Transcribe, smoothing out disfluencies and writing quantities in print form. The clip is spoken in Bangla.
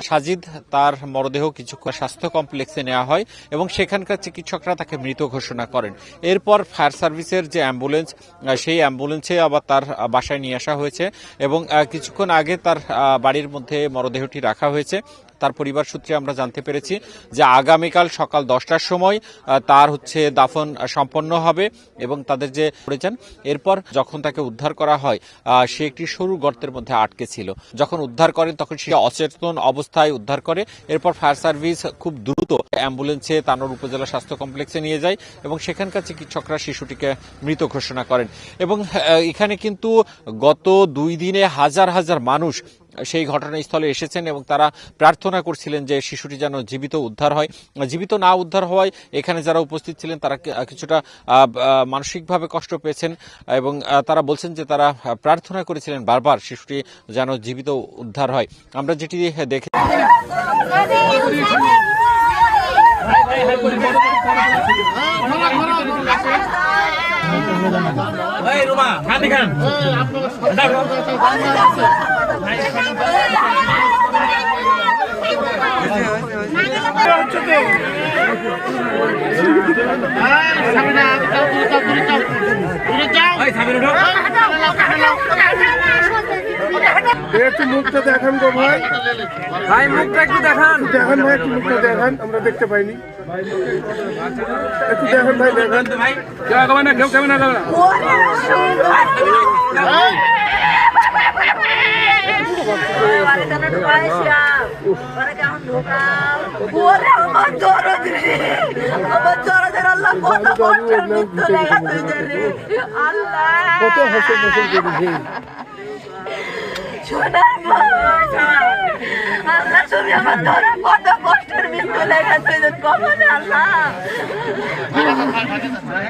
সাজিদ তার মরদেহ কিছুক্ষণ স্বাস্থ্য কমপ্লেক্সে নেওয়া হয় এবং সেখানকার চিকিৎসকরা তাকে মৃত ঘোষণা করেন। এরপর ফায়ার সার্ভিসের যে অ্যাম্বুলেন্স, সেই অ্যাম্বুলেন্সে আবার তার বাসায় নিয়ে আসা হয়েছে এবং কিছুক্ষণ আগে তার বাড়ির মধ্যে মরদেহটি রাখা হয়েছে। তার পরিবার সূত্রে আমরা জানতে পেরেছি যে আগামীকাল সকাল 10টার সময় তার দাফন সম্পন্ন হবে এবং তাদের যে পড়েছেন এরপর যখন তাকে উদ্ধার করা হয় সে একটি সরু গর্তের মধ্যে আটকে ছিল। যখন উদ্ধার করেন তখন সে অচেতন অবস্থায় উদ্ধার করে। এরপর ফায়ার সার্ভিস খুব দ্রুত অ্যাম্বুলেন্সে তানোর উপজেলা স্বাস্থ্য কমপ্লেক্সে নিয়ে যায় এবং সেখানকার চিকিৎসকরা শিশুটিকে মৃত ঘোষণা করেন। এবং এখানে কিন্তু গত 2 দিনে হাজার হাজার মানুষ সেই ঘটনাস্থলে এসেছেন এবং তারা প্রার্থনা করছিলেন যে শিশুটি যেন জীবিত উদ্ধার হয়। জীবিত না উদ্ধার হওয়ায় এখানে যারা উপস্থিত ছিলেন তারা কিছুটা মানসিকভাবে কষ্ট পেয়েছেন এবং তারা বলছেন যে তারা প্রার্থনা করেছিলেন বারবার শিশুটি যেন জীবিত উদ্ধার হয়। আমরা যেটি দেখে একটু মুখটা দেখান গো ভাই, ভাই মুখটা একটু দেখান, দেখান ভাই একটু মুখটা দেখান, আমরা দেখতে পাইনি, একটু দেখান ভাই, দেখান কেউ কেমন না কত হাসি হাসি করেছে। আল্লাহ তুমি আমার ধরা কত কষ্টের মৃত্যু লেখা তুই কখন আল্লাহ